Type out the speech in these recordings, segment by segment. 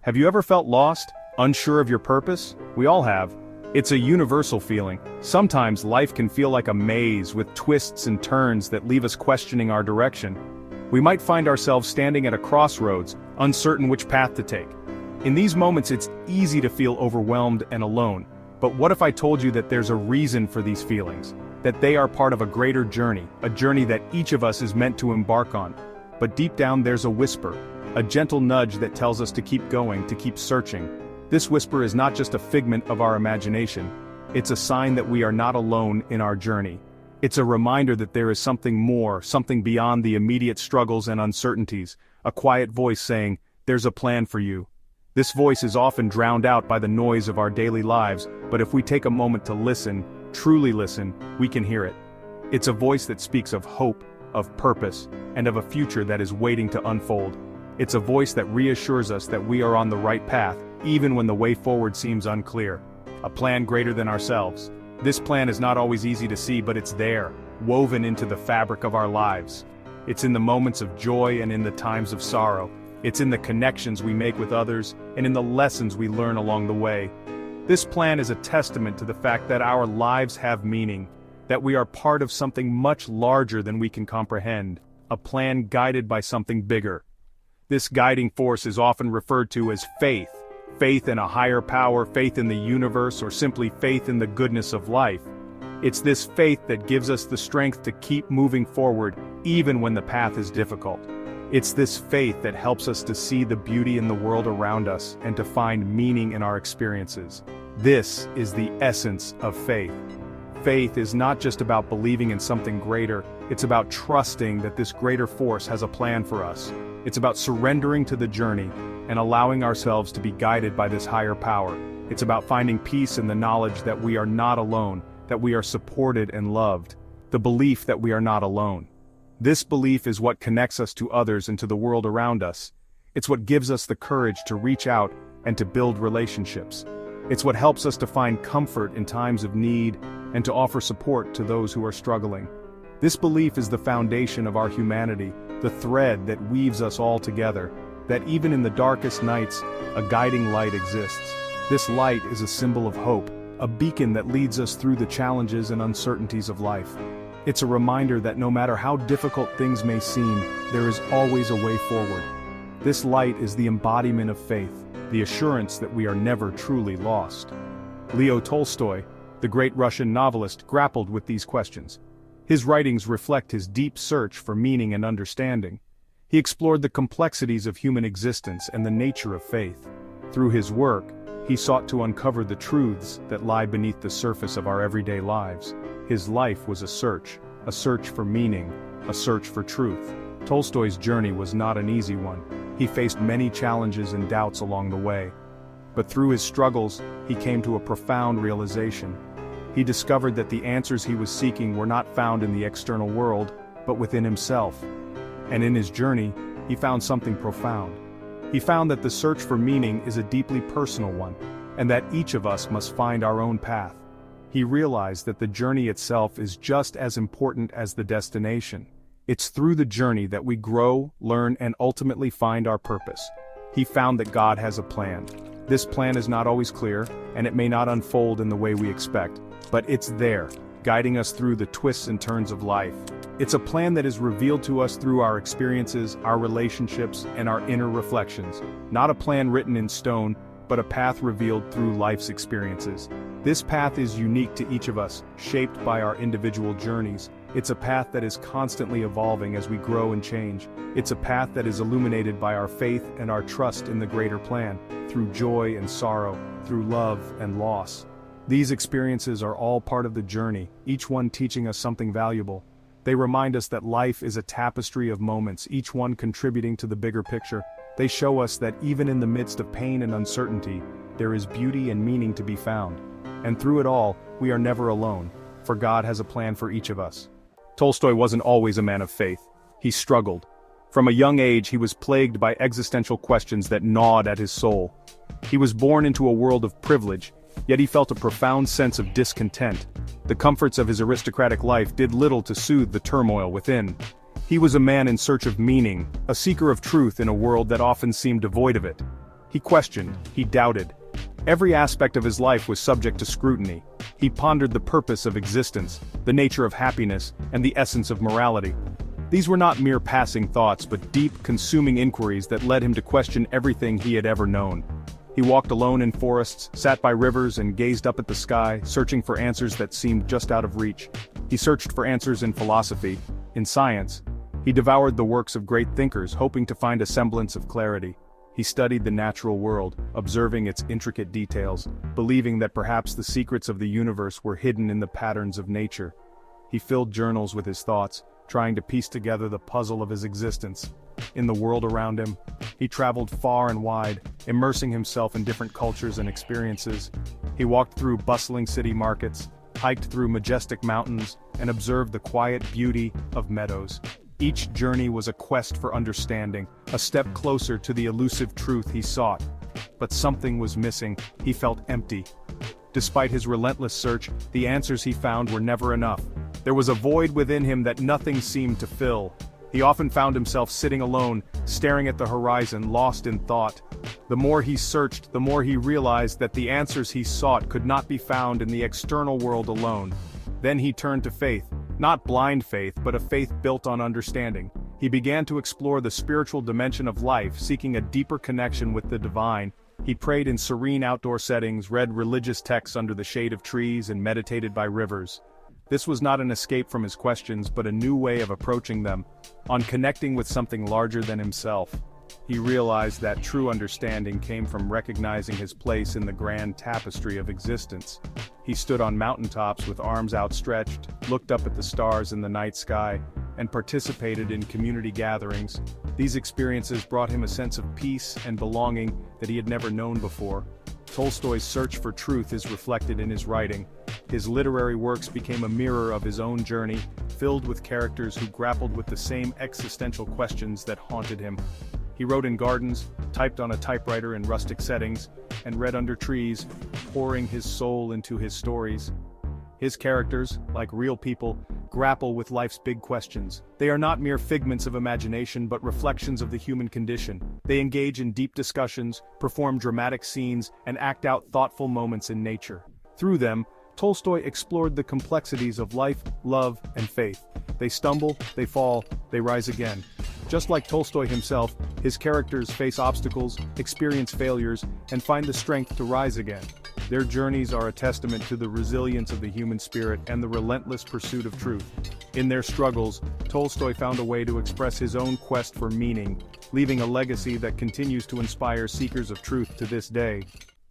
Have you ever felt lost, unsure of your purpose? We all have. It's a universal feeling. Sometimes life can feel like a maze with twists and turns that leave us questioning our direction. We might find ourselves standing at a crossroads, uncertain which path to take. In these moments it's easy to feel overwhelmed and alone. But what if I told you that there's a reason for these feelings? That they are part of a greater journey, a journey that each of us is meant to embark on. But deep down there's a whisper, a gentle nudge that tells us to keep going, to keep searching. This whisper is not just a figment of our imagination, it's a sign that we are not alone in our journey. It's a reminder that there is something more, something beyond the immediate struggles and uncertainties, a quiet voice saying, "There's a plan for you." This voice is often drowned out by the noise of our daily lives, but if we take a moment to listen, truly listen, we can hear it. It's a voice that speaks of hope, of purpose, and of a future that is waiting to unfold. It's a voice that reassures us that we are on the right path, even when the way forward seems unclear. A plan greater than ourselves. This plan is not always easy to see, but it's there, woven into the fabric of our lives. It's in the moments of joy and in the times of sorrow. It's in the connections we make with others, and in the lessons we learn along the way. This plan is a testament to the fact that our lives have meaning, that we are part of something much larger than we can comprehend, a plan guided by something bigger. This guiding force is often referred to as faith. Faith in a higher power, faith in the universe, or simply faith in the goodness of life. It's this faith that gives us the strength to keep moving forward, even when the path is difficult. It's this faith that helps us to see the beauty in the world around us and to find meaning in our experiences. This is the essence of faith. Faith is not just about believing in something greater, it's about trusting that this greater force has a plan for us. It's about surrendering to the journey and allowing ourselves to be guided by this higher power. It's about finding peace in the knowledge that we are not alone, that we are supported and loved. The belief that we are not alone. This belief is what connects us to others and to the world around us. It's what gives us the courage to reach out and to build relationships. It's what helps us to find comfort in times of need and to offer support to those who are struggling. This belief is the foundation of our humanity, the thread that weaves us all together, that even in the darkest nights, a guiding light exists. This light is a symbol of hope, a beacon that leads us through the challenges and uncertainties of life. It's a reminder that no matter how difficult things may seem, there is always a way forward. This light is the embodiment of faith, the assurance that we are never truly lost. Leo Tolstoy, the great Russian novelist, grappled with these questions. His writings reflect his deep search for meaning and understanding. He explored the complexities of human existence and the nature of faith. Through his work, he sought to uncover the truths that lie beneath the surface of our everyday lives. His life was a search for meaning, a search for truth. Tolstoy's journey was not an easy one. He faced many challenges and doubts along the way. But through his struggles, he came to a profound realization. He discovered that the answers he was seeking were not found in the external world, but within himself. And in his journey, he found something profound. He found that the search for meaning is a deeply personal one, and that each of us must find our own path. He realized that the journey itself is just as important as the destination. It's through the journey that we grow, learn, and ultimately find our purpose. He found that God has a plan. This plan is not always clear, and it may not unfold in the way we expect, but it's there, guiding us through the twists and turns of life. It's a plan that is revealed to us through our experiences, our relationships, and our inner reflections. Not a plan written in stone, but a path revealed through life's experiences. This path is unique to each of us, shaped by our individual journeys. It's a path that is constantly evolving as we grow and change. It's a path that is illuminated by our faith and our trust in the greater plan, through joy and sorrow, through love and loss. These experiences are all part of the journey, each one teaching us something valuable. They remind us that life is a tapestry of moments, each one contributing to the bigger picture. They show us that even in the midst of pain and uncertainty, there is beauty and meaning to be found. And through it all, we are never alone, for God has a plan for each of us. Tolstoy wasn't always a man of faith. He struggled. From a young age, he was plagued by existential questions that gnawed at his soul. He was born into a world of privilege, yet he felt a profound sense of discontent. The comforts of his aristocratic life did little to soothe the turmoil within. He was a man in search of meaning, a seeker of truth in a world that often seemed devoid of it. He questioned, he doubted. Every aspect of his life was subject to scrutiny. He pondered the purpose of existence, the nature of happiness, and the essence of morality. These were not mere passing thoughts but deep, consuming inquiries that led him to question everything he had ever known. He walked alone in forests, sat by rivers and gazed up at the sky, searching for answers that seemed just out of reach. He searched for answers in philosophy, in science. He devoured the works of great thinkers, hoping to find a semblance of clarity. He studied the natural world, observing its intricate details, believing that perhaps the secrets of the universe were hidden in the patterns of nature. He filled journals with his thoughts, trying to piece together the puzzle of his existence. In the world around him, he traveled far and wide, immersing himself in different cultures and experiences. He walked through bustling city markets, hiked through majestic mountains, and observed the quiet beauty of meadows. Each journey was a quest for understanding, a step closer to the elusive truth he sought. But something was missing. He felt empty. Despite his relentless search, the answers he found were never enough. There was a void within him that nothing seemed to fill. He often found himself sitting alone, staring at the horizon, lost in thought. The more he searched, the more he realized that the answers he sought could not be found in the external world alone. Then he turned to faith. Not blind faith, but a faith built on understanding. He began to explore the spiritual dimension of life, seeking a deeper connection with the divine. He prayed in serene outdoor settings, read religious texts under the shade of trees, and meditated by rivers. This was not an escape from his questions, but a new way of approaching them, on connecting with something larger than himself. He realized that true understanding came from recognizing his place in the grand tapestry of existence. He stood on mountaintops with arms outstretched, looked up at the stars in the night sky, and participated in community gatherings. These experiences brought him a sense of peace and belonging that he had never known before. Tolstoy's search for truth is reflected in his writing. His literary works became a mirror of his own journey, filled with characters who grappled with the same existential questions that haunted him. He wrote in gardens, typed on a typewriter in rustic settings, and read under trees, pouring his soul into his stories. His characters, like real people, grapple with life's big questions. They are not mere figments of imagination but reflections of the human condition. They engage in deep discussions, perform dramatic scenes, and act out thoughtful moments in nature. Through them, Tolstoy explored the complexities of life, love, and faith. They stumble, they fall, they rise again. Just like Tolstoy himself, his characters face obstacles, experience failures, and find the strength to rise again. Their journeys are a testament to the resilience of the human spirit and the relentless pursuit of truth. In their struggles, Tolstoy found a way to express his own quest for meaning, leaving a legacy that continues to inspire seekers of truth to this day.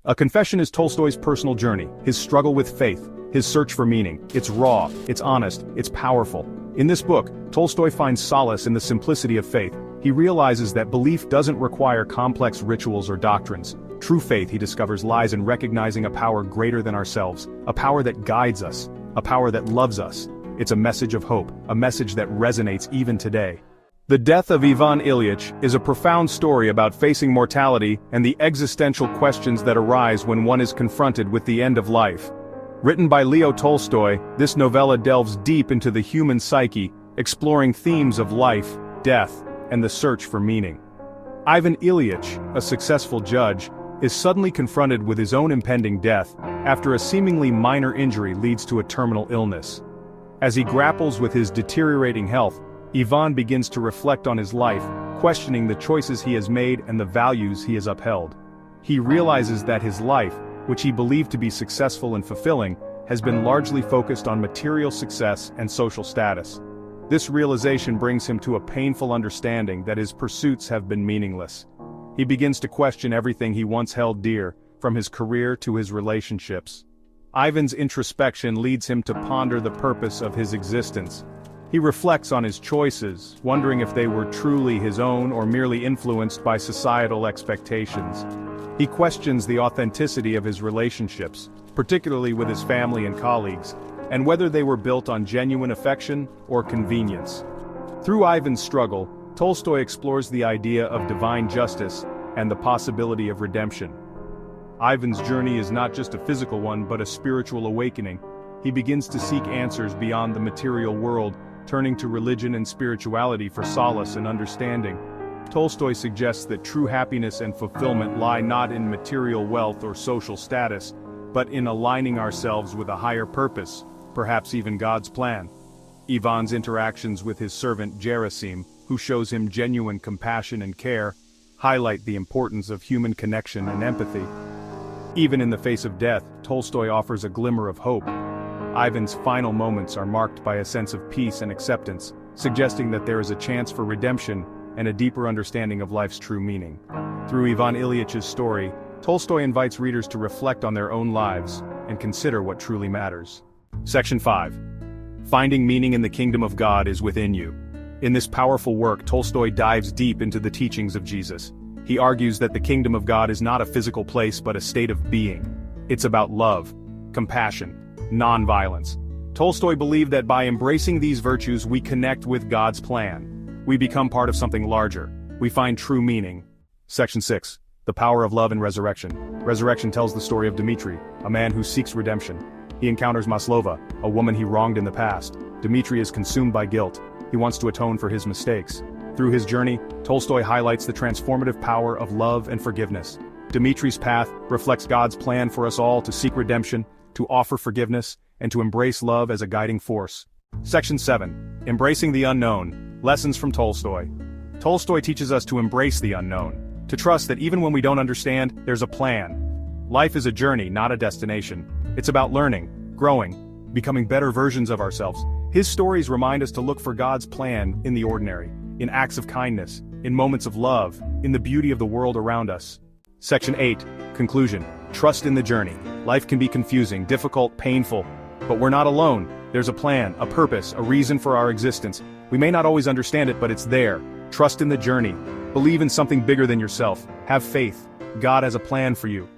A Confession is Tolstoy's personal journey, his struggle with faith, his search for meaning. It's raw, it's honest, it's powerful. In this book, Tolstoy finds solace in the simplicity of faith. He realizes that belief doesn't require complex rituals or doctrines. True faith, he discovers, lies in recognizing a power greater than ourselves, a power that guides us, a power that loves us. It's a message of hope, a message that resonates even today. The Death of Ivan Ilyich is a profound story about facing mortality and the existential questions that arise when one is confronted with the end of life. Written by Leo Tolstoy, this novella delves deep into the human psyche, exploring themes of life, death, and the search for meaning. Ivan Ilyich, a successful judge, is suddenly confronted with his own impending death after a seemingly minor injury leads to a terminal illness. As he grapples with his deteriorating health, Ivan begins to reflect on his life, questioning the choices he has made and the values he has upheld. He realizes that his life, which he believed to be successful and fulfilling, has been largely focused on material success and social status. This realization brings him to a painful understanding that his pursuits have been meaningless. He begins to question everything he once held dear, from his career to his relationships. Ivan's introspection leads him to ponder the purpose of his existence. He reflects on his choices, wondering if they were truly his own or merely influenced by societal expectations. He questions the authenticity of his relationships, particularly with his family and colleagues, and whether they were built on genuine affection or convenience. Through Ivan's struggle, Tolstoy explores the idea of divine justice and the possibility of redemption. Ivan's journey is not just a physical one but a spiritual awakening. He begins to seek answers beyond the material world, turning to religion and spirituality for solace and understanding. Tolstoy suggests that true happiness and fulfillment lie not in material wealth or social status, but in aligning ourselves with a higher purpose, perhaps even God's plan. Ivan's interactions with his servant Gerasim, who shows him genuine compassion and care, highlight the importance of human connection and empathy. Even in the face of death, Tolstoy offers a glimmer of hope. Ivan's final moments are marked by a sense of peace and acceptance, suggesting that there is a chance for redemption and a deeper understanding of life's true meaning. Through Ivan Ilyich's story, Tolstoy invites readers to reflect on their own lives and consider what truly matters. Section 5. Finding meaning in the kingdom of God is within you. In this powerful work, Tolstoy dives deep into the teachings of Jesus. He argues that the kingdom of God is not a physical place but a state of being. It's about love, compassion, non-violence. Tolstoy believed that by embracing these virtues we connect with God's plan. We become part of something larger. We find true meaning. Section 6. The power of love and resurrection. Resurrection tells the story of Dmitri, a man who seeks redemption. He encounters Maslova, a woman he wronged in the past. Dmitri is consumed by guilt. He wants to atone for his mistakes. Through his journey, Tolstoy highlights the transformative power of love and forgiveness. Dmitri's path reflects God's plan for us all to seek redemption, to offer forgiveness, and to embrace love as a guiding force. Section 7. Embracing the unknown. Lessons from Tolstoy. Tolstoy teaches us to embrace the unknown, to trust that even when we don't understand, there's a plan. Life is a journey, not a destination. It's about learning, growing, becoming better versions of ourselves. His stories remind us to look for God's plan in the ordinary, in acts of kindness, in moments of love, in the beauty of the world around us. Section 8. Conclusion. Trust in the journey. Life can be confusing, difficult, painful, but we're not alone. There's a plan, a purpose, a reason for our existence. We may not always understand it, but it's there. Trust in the journey. Believe in something bigger than yourself. Have faith. God has a plan for you.